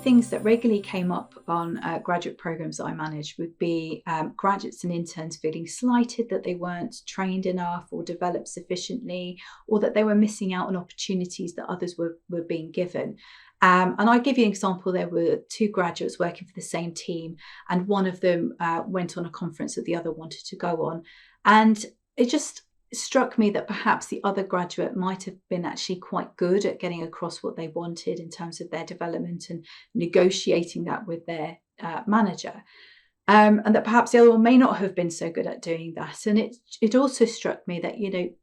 things that regularly came up on graduate programs that I managed would be graduates and interns feeling slighted that they weren't trained enough or developed sufficiently, or that they were missing out on opportunities that others were being given. And I'll give you an example. There were two graduates working for the same team, and one of them went on a conference that the other wanted to go on. And it just struck me that perhaps the other graduate might have been actually quite good at getting across what they wanted in terms of their development and negotiating that with their manager. And that perhaps the other one may not have been so good at doing that. And it also struck me that,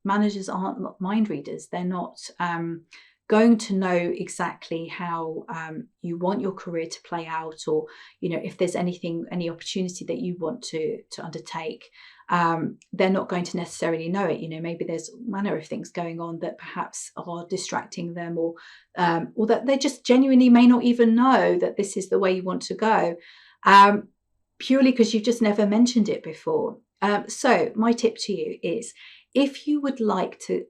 managers aren't mind readers. They're not going to know exactly how you want your career to play out, or, if there's any opportunity that you want to undertake. They're not going to necessarily know it. Maybe there's a manner of things going on that perhaps are distracting them, or that they just genuinely may not even know that this is the way you want to go, purely because you've just never mentioned it before. So my tip to you is, if you would like to,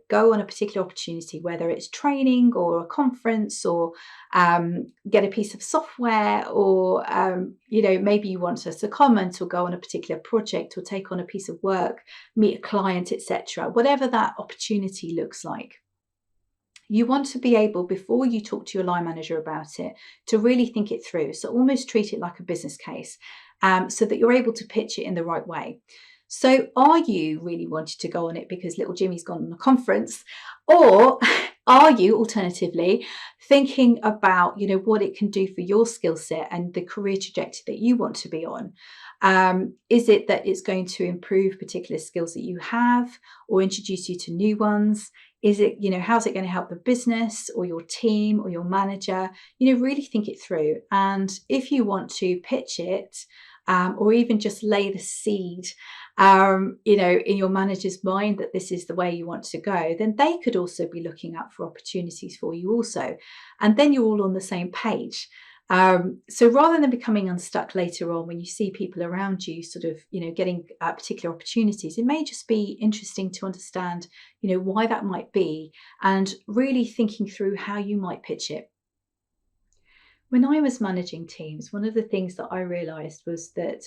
go on a particular opportunity, whether it's training or a conference, or get a piece of software, or, maybe you want to secondment or go on a particular project or take on a piece of work, meet a client, etc., whatever that opportunity looks like, you want to be able, before you talk to your line manager about it, to really think it through. So almost treat it like a business case, so that you're able to pitch it in the right way. So are you really wanting to go on it because little Jimmy's gone on a conference? Or are you alternatively thinking about, what it can do for your skill set and the career trajectory that you want to be on? Is it that it's going to improve particular skills that you have, or introduce you to new ones? Is it, how's it going to help the business or your team or your manager? Really think it through. And if you want to pitch it, or even just lay the seed, in your manager's mind that this is the way you want to go, then they could also be looking out for opportunities for you also. And then you're all on the same page. So rather than becoming unstuck later on when you see people around you sort of, getting particular opportunities, it may just be interesting to understand, why that might be, and really thinking through how you might pitch it. When I was managing teams, one of the things that I realised was that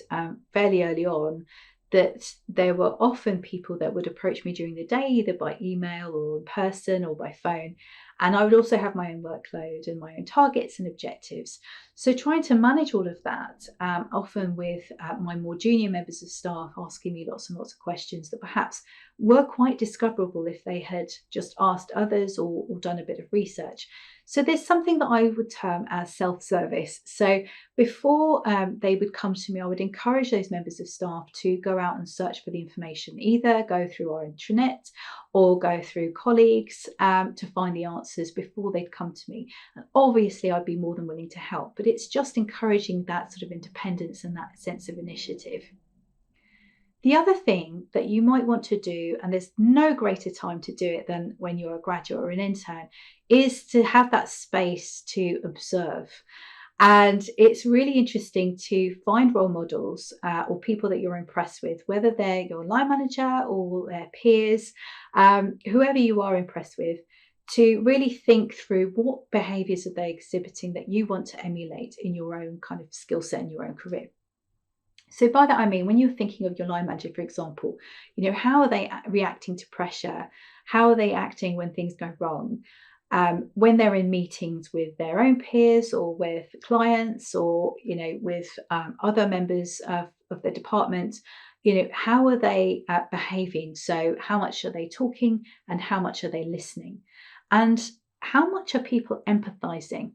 fairly early on, that there were often people that would approach me during the day, either by email or in person or by phone. And I would also have my own workload and my own targets and objectives. So trying to manage all of that, often with my more junior members of staff asking me lots and lots of questions that perhaps were quite discoverable if they had just asked others or done a bit of research. So there's something that I would term as self-service. So before they would come to me, I would encourage those members of staff to go out and search for the information, either go through our intranet or go through colleagues to find the answers before they'd come to me. And obviously, I'd be more than willing to help, but it's just encouraging that sort of independence and that sense of initiative. The other thing that you might want to do, and there's no greater time to do it than when you're a graduate or an intern, is to have that space to observe. And it's really interesting to find role models or people that you're impressed with, whether they're your line manager or their peers, whoever you are impressed with, to really think through what behaviours are they exhibiting that you want to emulate in your own kind of skill set and your own career. So by that, I mean, when you're thinking of your line manager, for example, how are they reacting to pressure? How are they acting when things go wrong? When they're in meetings with their own peers or with clients or, with other members of the department, how are they behaving? So how much are they talking and how much are they listening? And how much are people empathizing?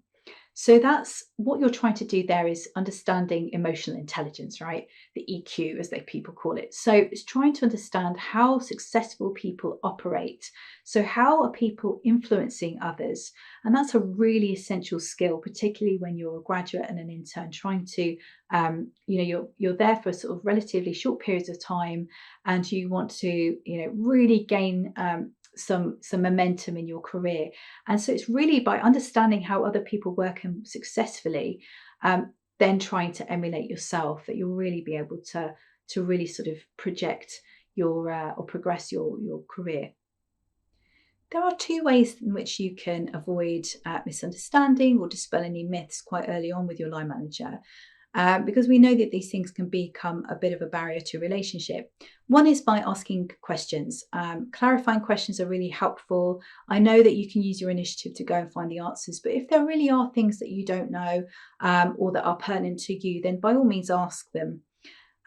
So that's what you're trying to do there, is understanding emotional intelligence, right? The EQ, as people call it. So it's trying to understand how successful people operate. So how are people influencing others? And that's a really essential skill, particularly when you're a graduate and an intern, trying to, you're there for sort of relatively short periods of time, and you want to, really gain some momentum in your career. And so it's really by understanding how other people work and successfully, then trying to emulate yourself, that you'll really be able to really sort of project your or progress your career. There are two ways in which you can avoid misunderstanding or dispel any myths quite early on with your line manager. Because we know that these things can become a bit of a barrier to a relationship. One is by asking questions. Clarifying questions are really helpful. I know that you can use your initiative to go and find the answers, but if there really are things that you don't know or that are pertinent to you, then by all means ask them.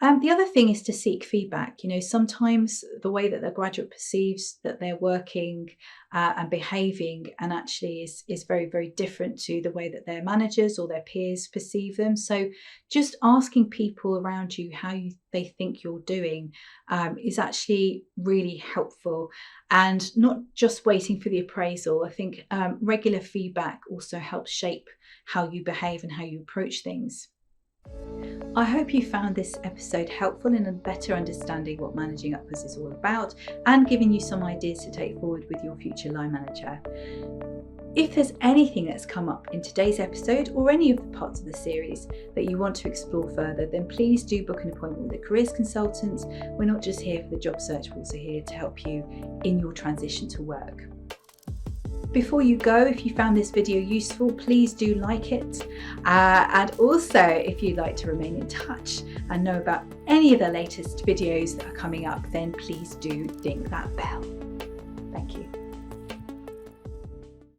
The other thing is to seek feedback. Sometimes the way that the graduate perceives that they're working and behaving and actually is very, very different to the way that their managers or their peers perceive them. So just asking people around you how they think you're doing is actually really helpful, and not just waiting for the appraisal. I think regular feedback also helps shape how you behave and how you approach things. I hope you found this episode helpful in a better understanding what managing upwards is all about and giving you some ideas to take forward with your future line manager. If there's anything that's come up in today's episode or any of the parts of the series that you want to explore further, then please do book an appointment with a careers consultant. We're not just here for the job search, we're also here to help you in your transition to work. Before you go, if you found this video useful, please do like it. And also, if you'd like to remain in touch and know about any of the latest videos that are coming up, then please do ding that bell. Thank you.